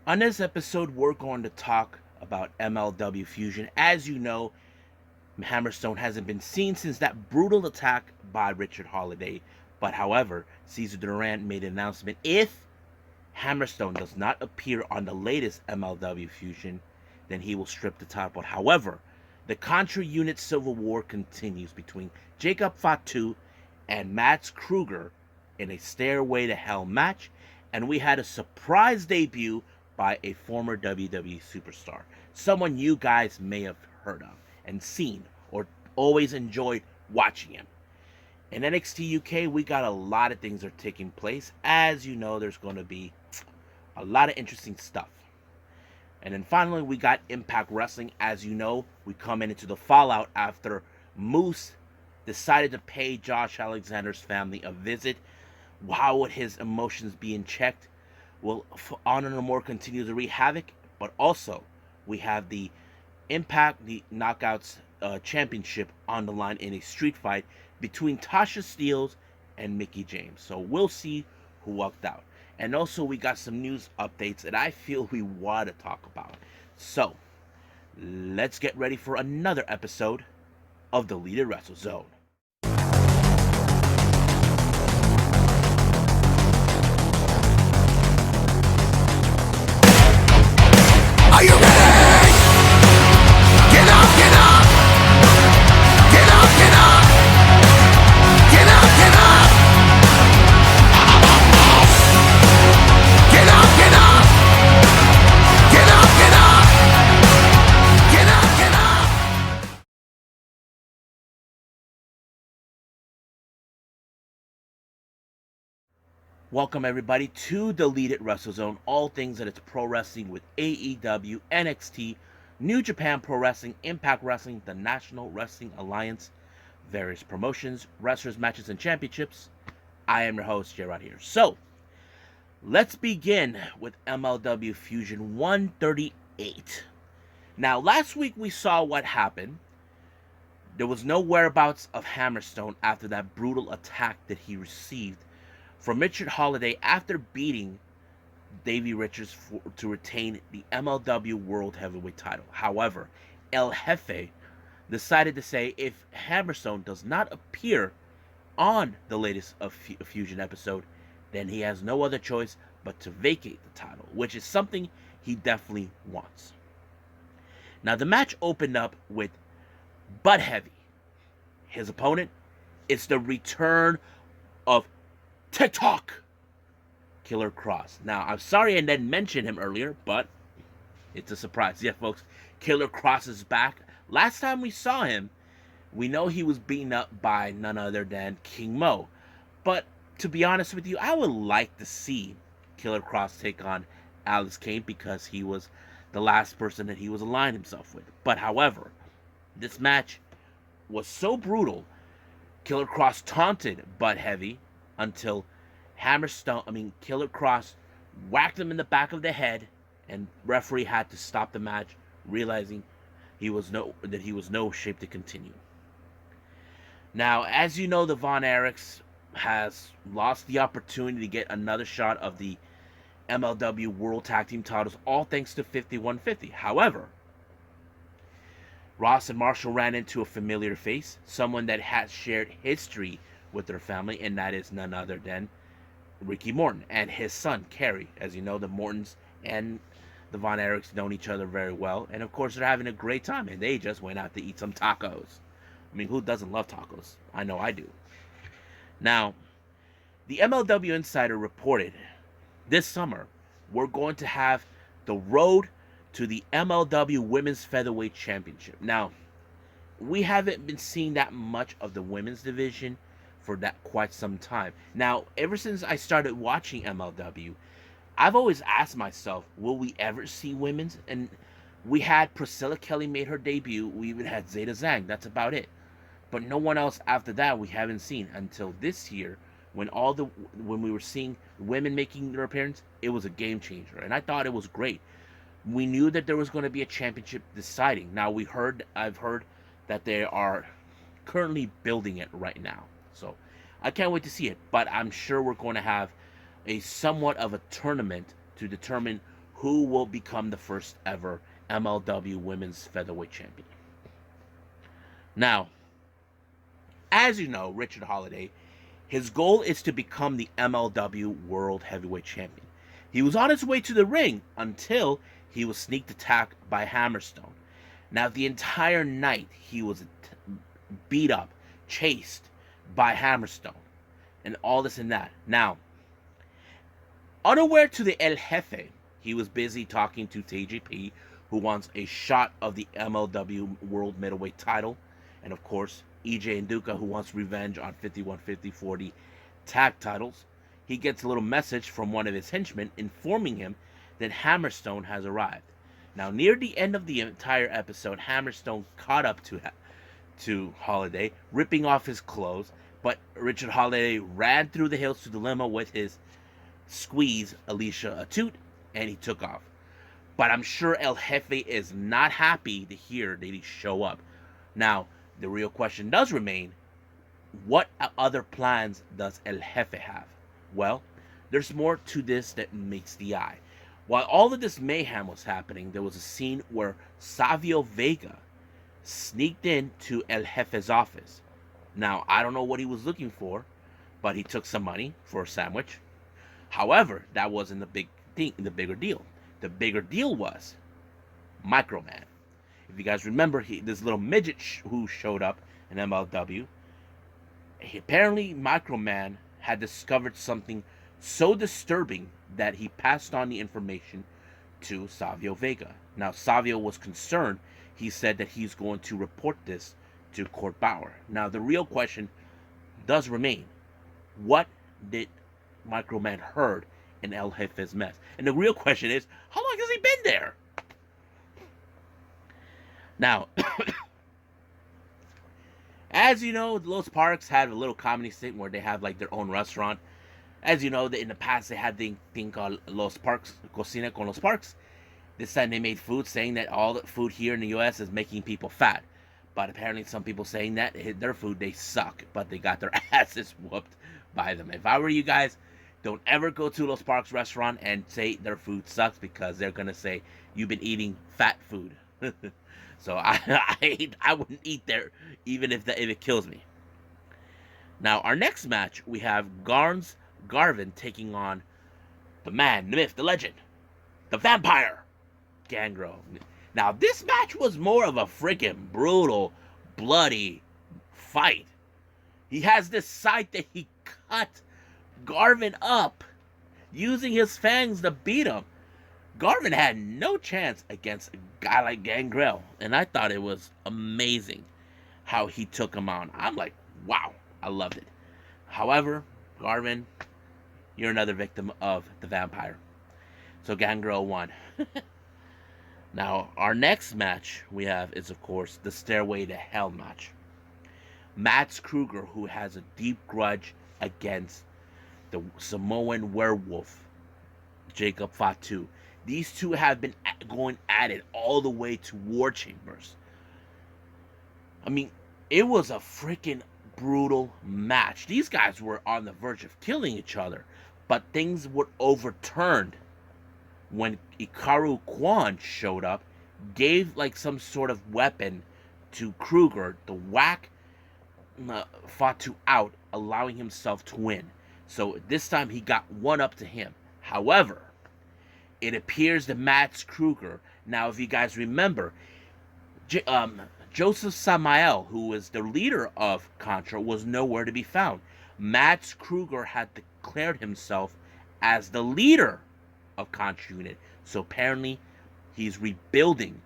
On this episode, we're going to talk about MLW Fusion. As you know, Hammerstone hasn't been seen since that brutal attack by Richard Holiday. But however, Cesar Duran made an announcement: if Hammerstone does not appear on the latest MLW Fusion, then he will strip the title. But however, the Contra Unit Civil War continues between Jacob Fatu and Mads Kruger in a Stairway to Hell match, and we had a surprise debut by a former WWE superstar, someone you guys may have heard of and seen or always enjoyed watching him. In NXT UK, we got a lot of things that are taking place. As you know, there's going to be a lot of interesting stuff. And then finally, we got Impact Wrestling. As you know, we come into the fallout after Moose decided to pay Josh Alexander's family a visit. How would his emotions be in check? Will Honor No More continue to wreak havoc? But also, we have the Impact, the Knockouts Championship on the line in a street fight between Tasha Steelz and Mickie James. So we'll see who walked out. And also, we got some news updates that I feel we want to talk about. So, let's get ready for another episode of the Deleted Wrestle Zone. Are you ready? Get up, get up! Get up, get up! Get up, get up! Get up, get up! Get up, get up! Get up, get up! Welcome everybody to the Deleted Wrestle Zone, all things that it's pro wrestling with AEW, NXT, New Japan Pro Wrestling, Impact Wrestling, the National Wrestling Alliance, various promotions, wrestlers, matches, and championships. I am your host, Gerard here. So, let's begin with MLW Fusion 138. Now, last week we saw what happened. There was no whereabouts of Hammerstone after that brutal attack that he received from Richard Holiday after beating Davey Richards to retain the MLW World Heavyweight title. However, El Jefe decided to say if Hammerstone does not appear on the latest of Fusion episode, then he has no other choice but to vacate the title, which is something he definitely wants. Now, the match opened up with Bud Heavy. His opponent is the return of TikTok, Killer Kross. Now, I'm sorry I didn't mention him earlier, but it's a surprise. Yeah, folks, Killer Kross is back. Last time we saw him, we know he was beaten up by none other than King Mo. But to be honest with you, I would like to see Killer Kross take on Alex Kane because he was the last person that he was aligned himself with. But however, this match was so brutal, Killer Kross taunted Bud Heavy until Killer Kross whacked him in the back of the head, and referee had to stop the match, realizing he was no shape to continue. Now, as you know, the Von Erichs has lost the opportunity to get another shot of the MLW World Tag Team titles, all thanks to 5150. However, Ross and Marshall ran into a familiar face, someone that has shared history with their family, and that is none other than Ricky Morton and his son, Kerry. As you know, the Mortons and the Von Erichs know each other very well, and of course they're having a great time, and they just went out to eat some tacos. I mean, who doesn't love tacos? I know I do. Now, the MLW Insider reported this summer we're going to have the road to the MLW Women's Featherweight Championship. Now, we haven't been seeing that much of the women's division for that quite some time. Now, ever since I started watching MLW, I've always asked myself, will we ever see women's? And we had Priscilla Kelly made her debut. We even had Zeta Zhang. That's about it. But no one else after that we haven't seen until this year when we were seeing women making their appearance. It was a game changer, and I thought it was great. We knew that there was going to be a championship deciding. Now I've heard that they are currently building it right now. So I can't wait to see it. But I'm sure we're going to have a somewhat of a tournament to determine who will become the first ever MLW Women's Featherweight Champion. Now, as you know, Richard Holiday, his goal is to become the MLW World Heavyweight Champion. He was on his way to the ring until he was sneak attacked by Hammerstone. Now, the entire night he was beat up, chased by Hammerstone, and all this and that. Now, unaware to the El Jefe, he was busy talking to TJP, who wants a shot of the MLW World Middleweight title, and of course, EJ and Duca, who wants revenge on 51, 50, 40 tag titles. He gets a little message from one of his henchmen informing him that Hammerstone has arrived. Now, near the end of the entire episode, Hammerstone caught up to Holiday, ripping off his clothes, but Richard Holiday ran through the hills to the limo with his squeeze, Alicia Atout, and he took off. But I'm sure El Jefe is not happy to hear that he show up. Now, the real question does remain, what other plans does El Jefe have? Well, there's more to this that meets the eye. While all of this mayhem was happening, there was a scene where Savio Vega sneaked into El Jefe's office. Now, I don't know what he was looking for, but he took some money for a sandwich. However, that wasn't the bigger deal. The bigger deal was Microman. If you guys remember, this little midget who showed up in MLW, apparently Microman had discovered something so disturbing that he passed on the information to Savio Vega. Now, Savio was concerned. He said that he's going to report this to Court Bauer. Now, the real question does remain, what did Microman heard in El Jefe's mess? And the real question is, how long has he been there? Now, as you know, Los Parks had a little comedy scene where they have like their own restaurant. As you know, in the past they had the thing called Los Parks, Cocina con Los Parks. This time they made food saying that all the food here in the U.S. is making people fat. But apparently some people saying that their food, they suck. But they got their asses whooped by them. If I were you guys, don't ever go to Los Parks restaurant and say their food sucks, because they're going to say you've been eating fat food. So I wouldn't eat there even if it kills me. Now, our next match, we have Garvin taking on the man, the myth, the legend, the vampire, Gangrel. Now, this match was more of a freaking brutal, bloody fight. He has this sight that he cut Garvin up using his fangs to beat him. Garvin had no chance against a guy like Gangrel, and I thought it was amazing how he took him on. I'm like, wow, I loved it. However, Garvin, you're another victim of the vampire. So Gangrel won. Now, our next match we have is, of course, the Stairway to Hell match. Max Kruger, who has a deep grudge against the Samoan werewolf, Jacob Fatu. These two have been going at it all the way to War Chambers. I mean, it was a freaking brutal match. These guys were on the verge of killing each other, but things were overturned when Ikaru Kwan showed up, gave like some sort of weapon to Kruger to whack Fatu out, allowing himself to win. So this time he got one up to him. However, it appears that Max Kruger, now if you guys remember, Joseph Samael, who was the leader of Contra, was nowhere to be found. Max Kruger had declared himself as the leader of Contra Unit. So apparently he's rebuilding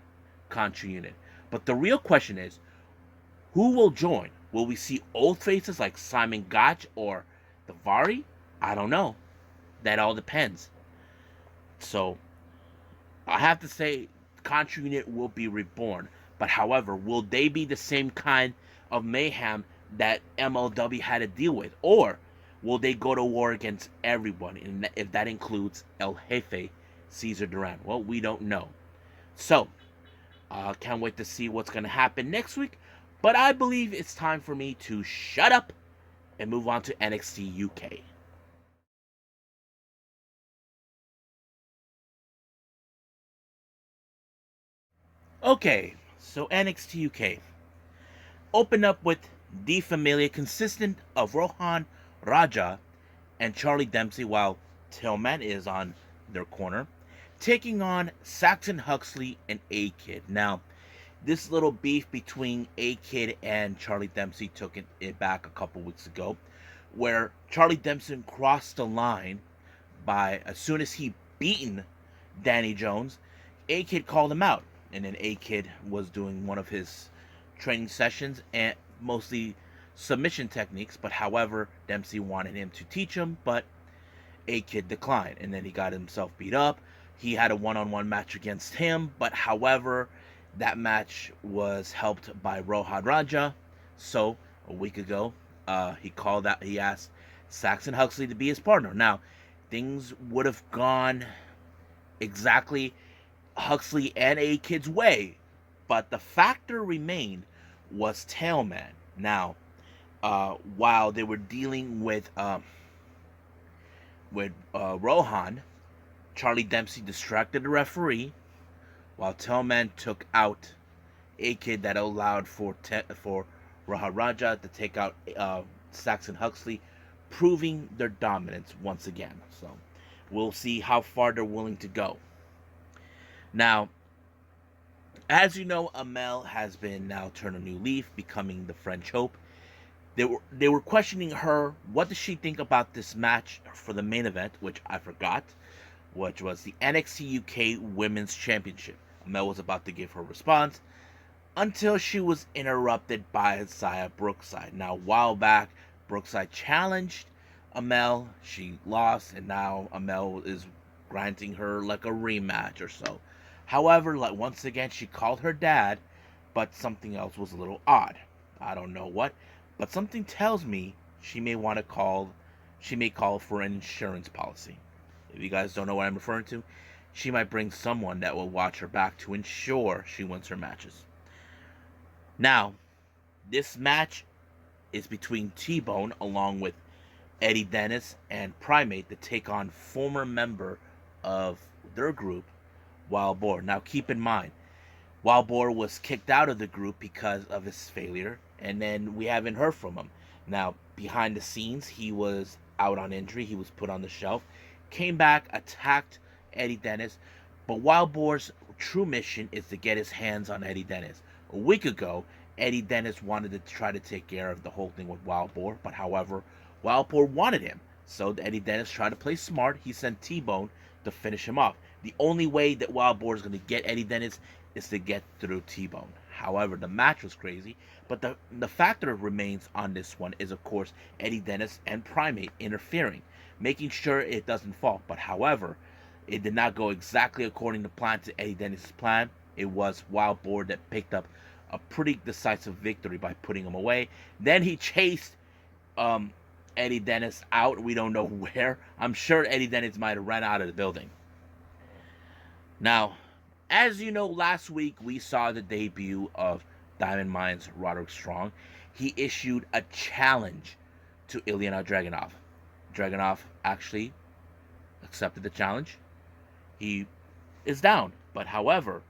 Contra Unit. But the real question is, who will join? Will we see old faces like Simon Gotch or the Vari? I don't know. That all depends. So, I have to say, Contra Unit will be reborn. But however, will they be the same kind of mayhem that MLW had to deal with? Or will they go to war against everyone? And if that includes El Jefe, Cesar Duran? Well, we don't know. So, can't wait to see what's going to happen next week. But I believe it's time for me to shut up and move on to NXT UK. Okay, so NXT UK opened up with Die Familie, consistent of Rohan Raja and Charlie Dempsey, while Tillman is on their corner, taking on Saxon Huxley and A-Kid. Now, this little beef between A-Kid and Charlie Dempsey took it back a couple weeks ago, where Charlie Dempsey crossed the line by, as soon as he beaten Danny Jones, A-Kid called him out. And then A-Kid was doing one of his training sessions, and mostly submission techniques, but however, Dempsey wanted him to teach him, but A-Kid declined, and then he got himself beat up. He had a one-on-one match against him, but however, that match was helped by Rohan Raja. So a week ago, he asked Saxon Huxley to be his partner. Now, things would have gone exactly Huxley and A-Kid's way, but the factor remained was Tailman. Now, while they were dealing with Rohan, Charlie Dempsey distracted the referee, while Tailman took out A-Kid. That allowed for Raharaja to take out Saxon Huxley, proving their dominance once again. So we'll see how far they're willing to go. Now, as you know, Amel has been now turned a new leaf, becoming the French Hope. They were questioning her. What does she think about this match for the main event, which I forgot, which was the NXT UK Women's Championship. Amel was about to give her response until she was interrupted by Zaya Brookside. Now, a while back, Brookside challenged Amel. She lost, and now Amel is granting her like a rematch or so. However, like once again, she called her dad, but something else was a little odd. I don't know what, but something tells me she may call for an insurance policy. If you guys don't know what I'm referring to, she might bring someone that will watch her back to ensure she wins her matches. Now, this match is between T-Bone along with Eddie Dennis and Primate to take on former member of their group, Wild Boar. Now, keep in mind, Wild Boar was kicked out of the group because of his failure, and then we haven't heard from him. Now, behind the scenes, he was out on injury. He was put on the shelf, came back, attacked Eddie Dennis, but Wild Boar's true mission is to get his hands on Eddie Dennis. A week ago, Eddie Dennis wanted to try to take care of the whole thing with Wild Boar, but however, Wild Boar wanted him. So Eddie Dennis tried to play smart. He sent T-Bone to finish him off. The only way that Wild Boar is going to get Eddie Dennis is to get through T-Bone. However, the match was crazy, but the factor remains on this one is, of course, Eddie Dennis and Primate interfering, making sure it doesn't fall. But however, it did not go exactly according to plan, to Eddie Dennis' plan. It was Wild Boar that picked up a pretty decisive victory by putting him away. Then he chased Eddie Dennis out. We don't know where. I'm sure Eddie Dennis might have run out of the building. Now, as you know, last week we saw the debut of Diamond Mines Roderick Strong. He issued a challenge to Ilya Dragunov. Dragunov actually accepted the challenge. He is down, but however,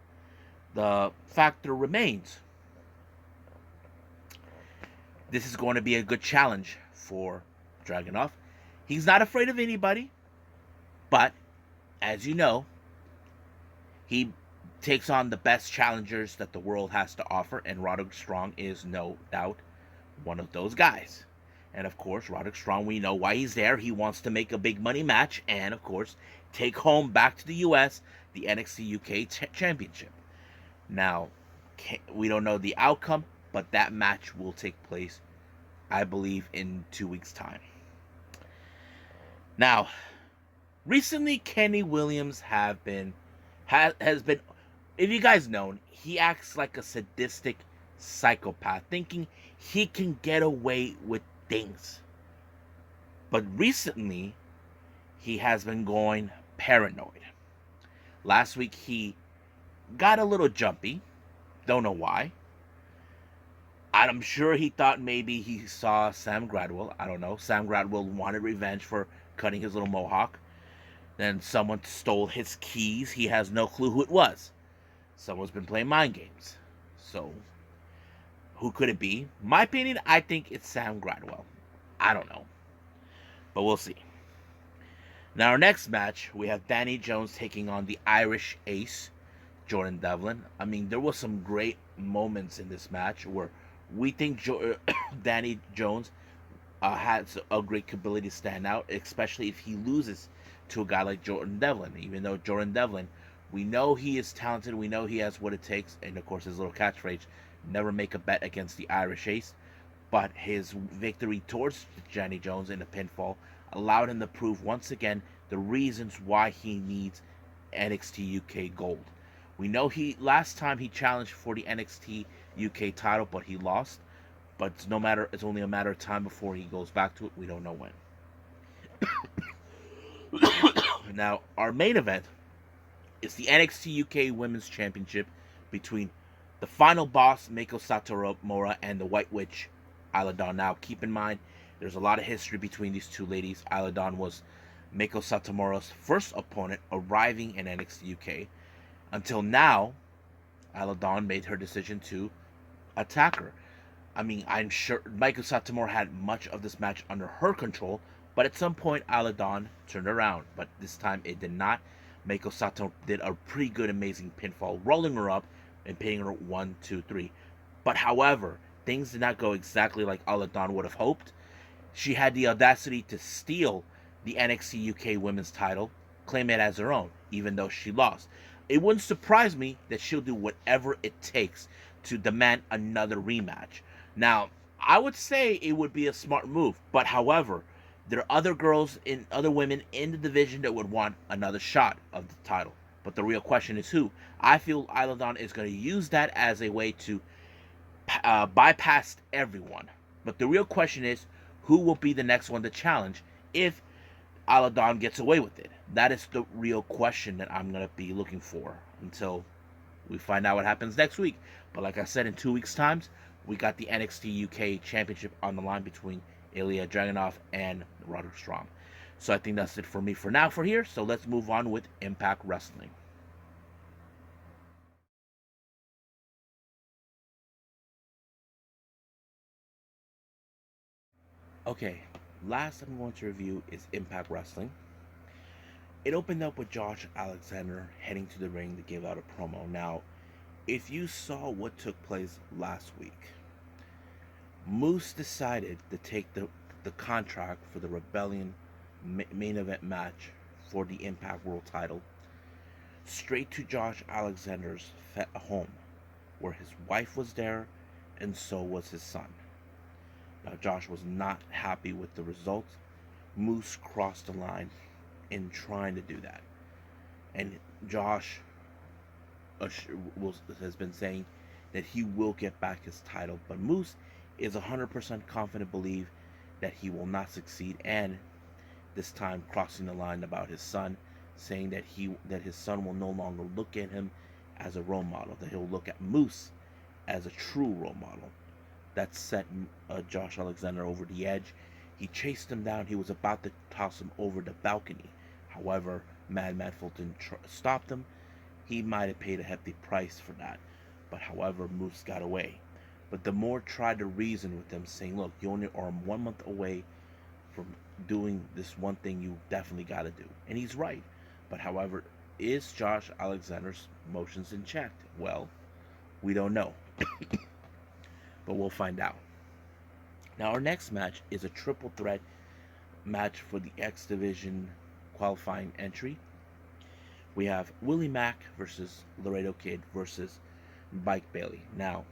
the factor remains. This is going to be a good challenge for Dragunov. He's not afraid of anybody, but as you know, he takes on the best challengers that the world has to offer, and Roderick Strong is no doubt one of those guys. And of course, Roderick Strong, we know why he's there. He wants to make a big money match and, of course, take home back to the US the NXT UK Championship. Now, we don't know the outcome, but that match will take place, I believe, in 2 weeks' time. Now, recently, Kenny Williams has been, if you guys know, he acts like a sadistic psychopath, thinking he can get away with things. But recently, he has been going paranoid. Last week, he got a little jumpy. Don't know why. I'm sure he thought maybe he saw Sam Gradwell. I don't know. Sam Gradwell wanted revenge for cutting his little mohawk. Then someone stole his keys. He has no clue who it was. Someone's been playing mind games. So, who could it be? My opinion, I think it's Sam Gradwell. I don't know. But we'll see. Now, our next match, we have Danny Jones taking on the Irish Ace, Jordan Devlin. I mean, there was some great moments in this match where we think Danny Jones has a great ability to stand out, especially if he loses to a guy like Jordan Devlin. Even though Jordan Devlin, we know he is talented, we know he has what it takes, and of course his little catchphrase, never make a bet against the Irish Ace. But his victory towards Danny Jones in a pinfall allowed him to prove once again the reasons why he needs NXT UK Gold. We know he last time he challenged for the NXT UK title, but he lost. But it's only a matter of time before he goes back to it. We don't know when. Now, our main event is the NXT UK Women's Championship between the final boss, Meiko Satomura, and the White Witch, Isla Dawn. Now, keep in mind, there's a lot of history between these two ladies. Isla Dawn was Meiko Satomura's first opponent arriving in NXT UK. Until now, Isla Dawn made her decision to attack her. I mean, I'm sure Meiko Satomura had much of this match under her control, but at some point, Isla Dawn turned around. But this time, it did not. Meiko Satomura did a pretty good, amazing pinfall, rolling her up and pinning her 1, 2, 3. But however, things did not go exactly like Isla Dawn would have hoped. She had the audacity to steal the NXT UK Women's title, claim it as her own, even though she lost. It wouldn't surprise me that she'll do whatever it takes to demand another rematch. Now, I would say it would be a smart move, but however, there are other women in the division that would want another shot of the title. But the real question is who? I feel Isla Dawn is going to use that as a way to bypass everyone. But the real question is who will be the next one to challenge if Isla Dawn gets away with it? That is the real question that I'm going to be looking for until we find out what happens next week. But like I said, in 2 weeks' time, we got the NXT UK Championship on the line between Ilya Dragunov and Roderick Strong. So I think that's it for me for now for here. So let's move on with Impact Wrestling. Okay, last I'm going to review is Impact Wrestling. It opened up with Josh Alexander heading to the ring to give out a promo. Now, if you saw what took place last week, Moose decided to take the contract for the Rebellion main event match for the Impact World title straight to Josh Alexander's home, where his wife was there and so was his son. Now, Josh was not happy with the result. Moose crossed the line in trying to do that. And Josh has been saying that he will get back his title, but Moose is 100% confident, believe that he will not succeed, and this time crossing the line about his son, saying that his son will no longer look at him as a role model, that he'll look at Moose as a true role model. That set Josh Alexander over the edge. He chased him down. He was about to toss him over the balcony. However, Madman Fulton stopped him. He might have paid a hefty price for that. But however, Moose got away. But the more tried to reason with him, saying, look, you only are 1 month away from doing this one thing you definitely got to do. And he's right. But however, is Josh Alexander's motions in check? Well, we don't know. But we'll find out. Now, our next match is a triple threat match for the X Division qualifying entry. We have Willie Mack versus Laredo Kid versus Mike Bailey. Now,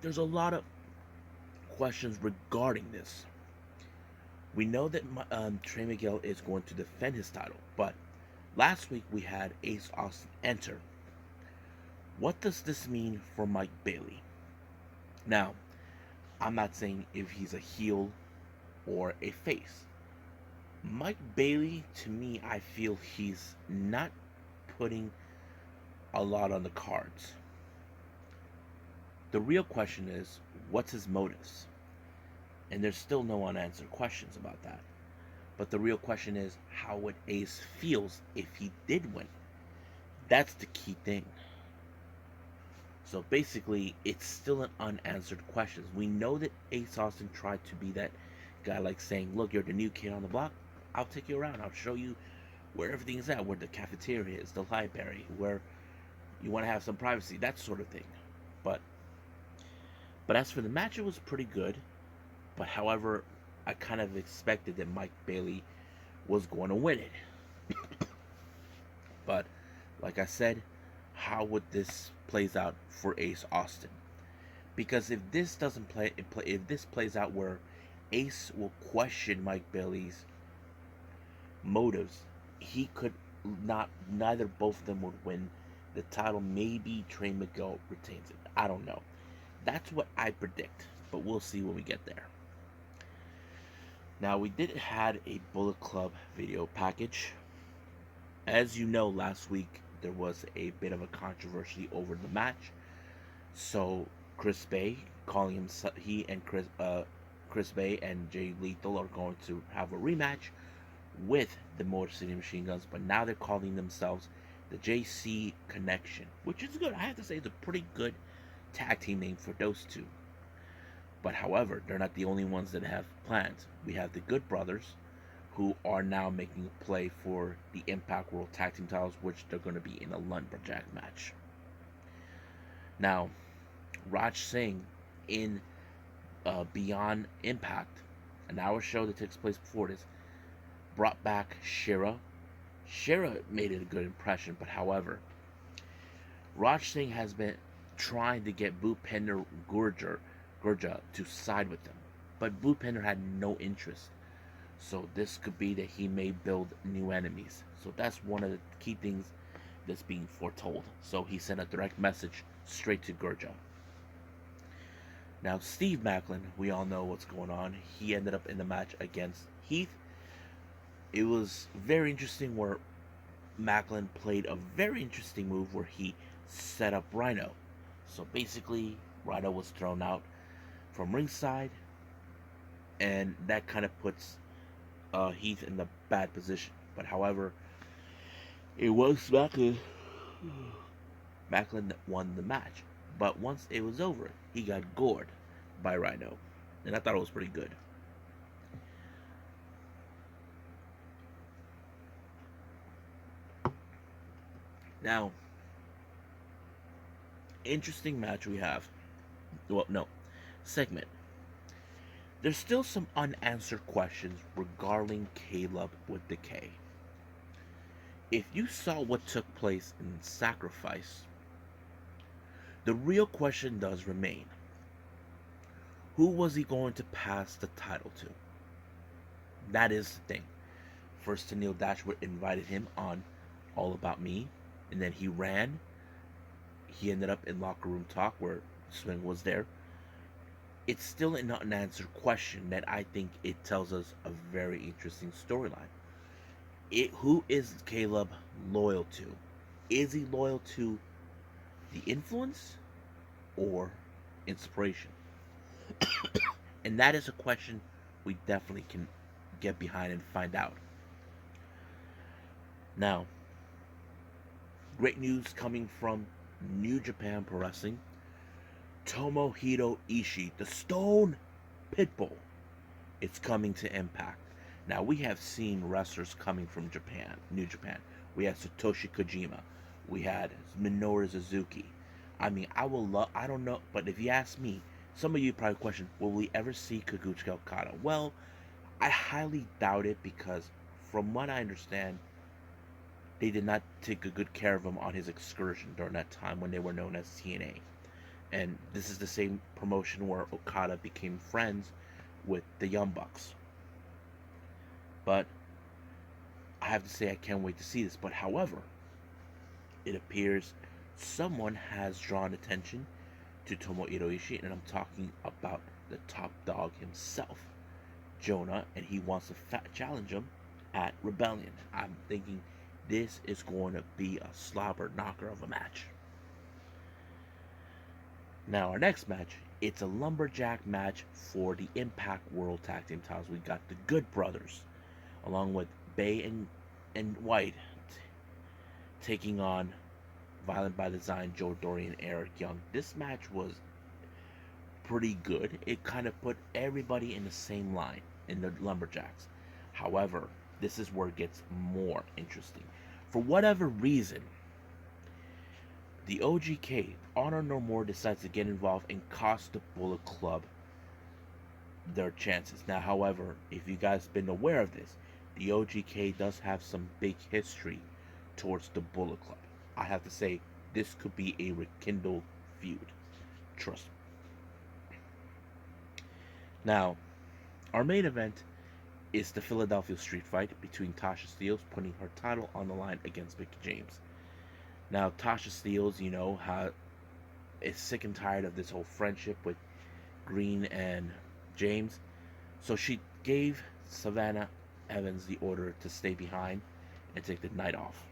there's a lot of questions regarding this. We know that Trey Miguel is going to defend his title, but last week we had Ace Austin enter. What does this mean for Mike Bailey? Now, I'm not saying if he's a heel or a face. Mike Bailey, to me, I feel he's not putting a lot on the cards. The real question is, what's his motives? And there's still no unanswered questions about that. But the real question is, how would Ace feels if he did win? That's the key thing. So basically, it's still an unanswered question. We know that Ace Austin tried to be that guy, like saying, "Look, you're the new kid on the block. I'll take you around. I'll show you where everything's at, where the cafeteria is, the library, where you want to have some privacy, that sort of thing." But as for the match, it was pretty good. But however, I kind of expected that Mike Bailey was going to win it. But like I said, how would this plays out for Ace Austin? Because if this doesn't if this plays out where Ace will question Mike Bailey's motives, he could not. Neither both of them would win the title. Maybe Trey Miguel retains it. I don't know. That's what I predict, but we'll see when we get there. Now, we did had a Bullet Club video package. As you know, last week there was a bit of a controversy over the match. So Chris Bay, calling him, he and Chris Bay and Jay Lethal are going to have a rematch with the Motor City Machine Guns, but now they're calling themselves the JC Connection, which is good. I have to say, it's a pretty good tag team name for those two. But however, they're not the only ones that have plans. We have the Good Brothers, who are now making a play for the Impact World Tag Team titles, which they're going to be in a lumberjack match. Now, Raj Singh in Beyond Impact, an hour show that takes place before this, brought back Shera. Shera made it a good impression, but however, Raj Singh has been trying to get Bhupender Gurja to side with them, but Bhupender had no interest. So this could be that he may build new enemies. So that's one of the key things that's being foretold. So he sent a direct message straight to Gurja. Now, Steve Macklin, we all know what's going on. He ended up in the match against Heath. It was very interesting where Macklin played a very interesting move where he set up Rhino. So basically, Rhino was thrown out from ringside, and that kind of puts Heath in the bad position. But however, it was Macklin that won the match. But once it was over, he got gored by Rhino, and I thought it was pretty good. Now, interesting match we have. Well, no, segment. There's still some unanswered questions regarding Caleb with the K. If you saw what took place in Sacrifice, the real question does remain. Who was he going to pass the title to? That is the thing. First, Tennille Dashwood invited him on All About Me, and then he ran. He ended up in Locker Room Talk where Swing was there. It's still an unanswered question that I think it tells us a very interesting storyline. Who is Caleb loyal to? Is he loyal to the influence or inspiration? And that is a question we definitely can get behind and find out. Now, great news coming from New Japan Pro Wrestling. Tomohiro Ishii, the Stone Pitbull, it's coming to Impact. Now, we have seen wrestlers coming from Japan, New Japan. We had Satoshi Kojima. We had Minoru Suzuki. I mean, I don't know, but if you ask me, some of you probably question, will we ever see Kazuchika Okada? Well, I highly doubt it because from what I understand, they did not take a good care of him on his excursion during that time when they were known as TNA. And this is the same promotion where Okada became friends with the Young Bucks. But I have to say I can't wait to see this. But however, it appears someone has drawn attention to Tomohiro Ishii, and I'm talking about the top dog himself, Jonah, and he wants to challenge him at Rebellion. I'm thinking this is going to be a slobber knocker of a match. Now, our next match, it's a lumberjack match for the Impact World Tag Team titles. We got the Good Brothers along with Bay and White taking on Violent by Design, Joe Dory, and Eric Young. This match was pretty good. It kind of put everybody in the same line in the Lumberjacks. However, this is where it gets more interesting. For whatever reason, the OGK, Honor No More, decides to get involved and cost the Bullet Club their chances. Now, however, if you guys been aware of this, the OGK does have some big history towards the Bullet Club. I have to say, this could be a rekindled feud. Trust me. Now, our main event is the Philadelphia Street Fight between Tasha Steelz, putting her title on the line against Mickie James. Now, Tasha Steelz, is sick and tired of this whole friendship with Green and James. So she gave Savannah Evans the order to stay behind and take the night off.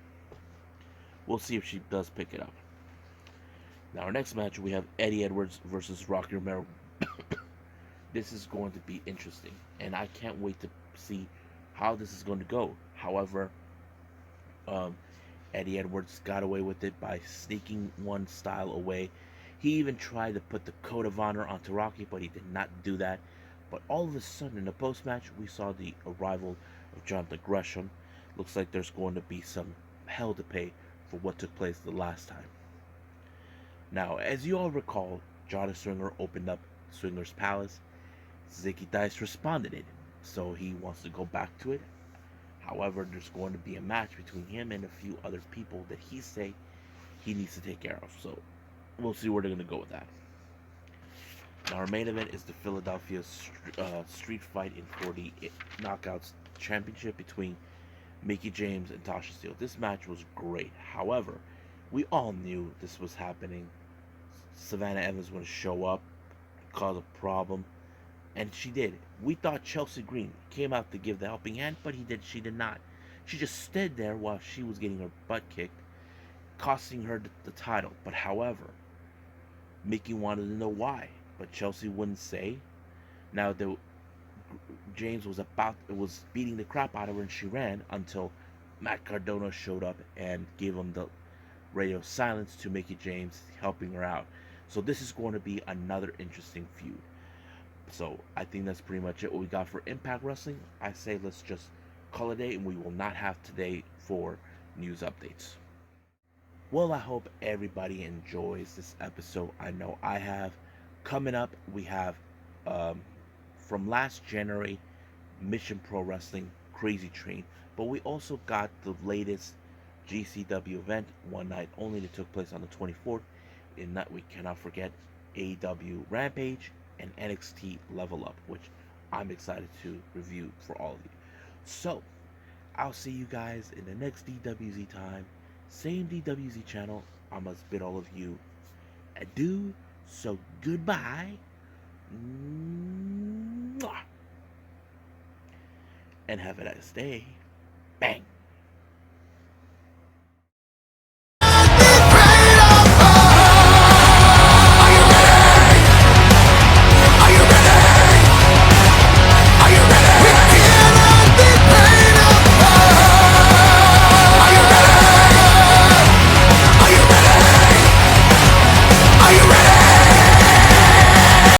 We'll see if she does pick it up. Now, our next match, we have Eddie Edwards versus Rocky Romero. This is going to be interesting, and I can't wait to see how this is going to go. However, Eddie Edwards got away with it by sneaking one style away. He even tried to put the code of honor onto Rocky, but he did not do that. But all of a sudden, in the post-match, we saw the arrival of Jonathan Gresham. Looks like there's going to be some hell to pay for what took place the last time. Now, as you all recall, Johnny Swinger opened up Swinger's Palace. Zicky Dice responded it, so he wants to go back to it. However, there's going to be a match between him and a few other people that he say he needs to take care of. So we'll see where they're going to go with that. Now, our main event is the Philadelphia Street Fight in 40 Knockouts Championship between Mickie James and Tasha Steelz. This match was great. However, we all knew this was happening. Savannah Evans was going to show up, cause a problem, and she did. We thought Chelsea Green came out to give the helping hand, but she did not. She just stood there while she was getting her butt kicked, costing her the title. But however, Mickie wanted to know why, but Chelsea wouldn't say. Now, James was beating the crap out of her, and she ran until Matt Cardona showed up and gave him the radio silence to Mickie James, helping her out. So this is going to be another interesting feud. So I think that's pretty much it what we got for Impact Wrestling. I say let's just call it a day, and we will not have today for news updates. Well, I hope everybody enjoys this episode. I know I have. Coming up, we have from last January, Mission Pro Wrestling Crazy Train, but we also got the latest GCW event, one night only, that took place on the 24th. In that, we cannot forget AEW Rampage and NXT Level Up, which I'm excited to review for all of you. So, I'll see you guys in the next DWZ time. Same DWZ channel. I must bid all of you adieu. So, goodbye. Mwah. And have a nice day. Bang.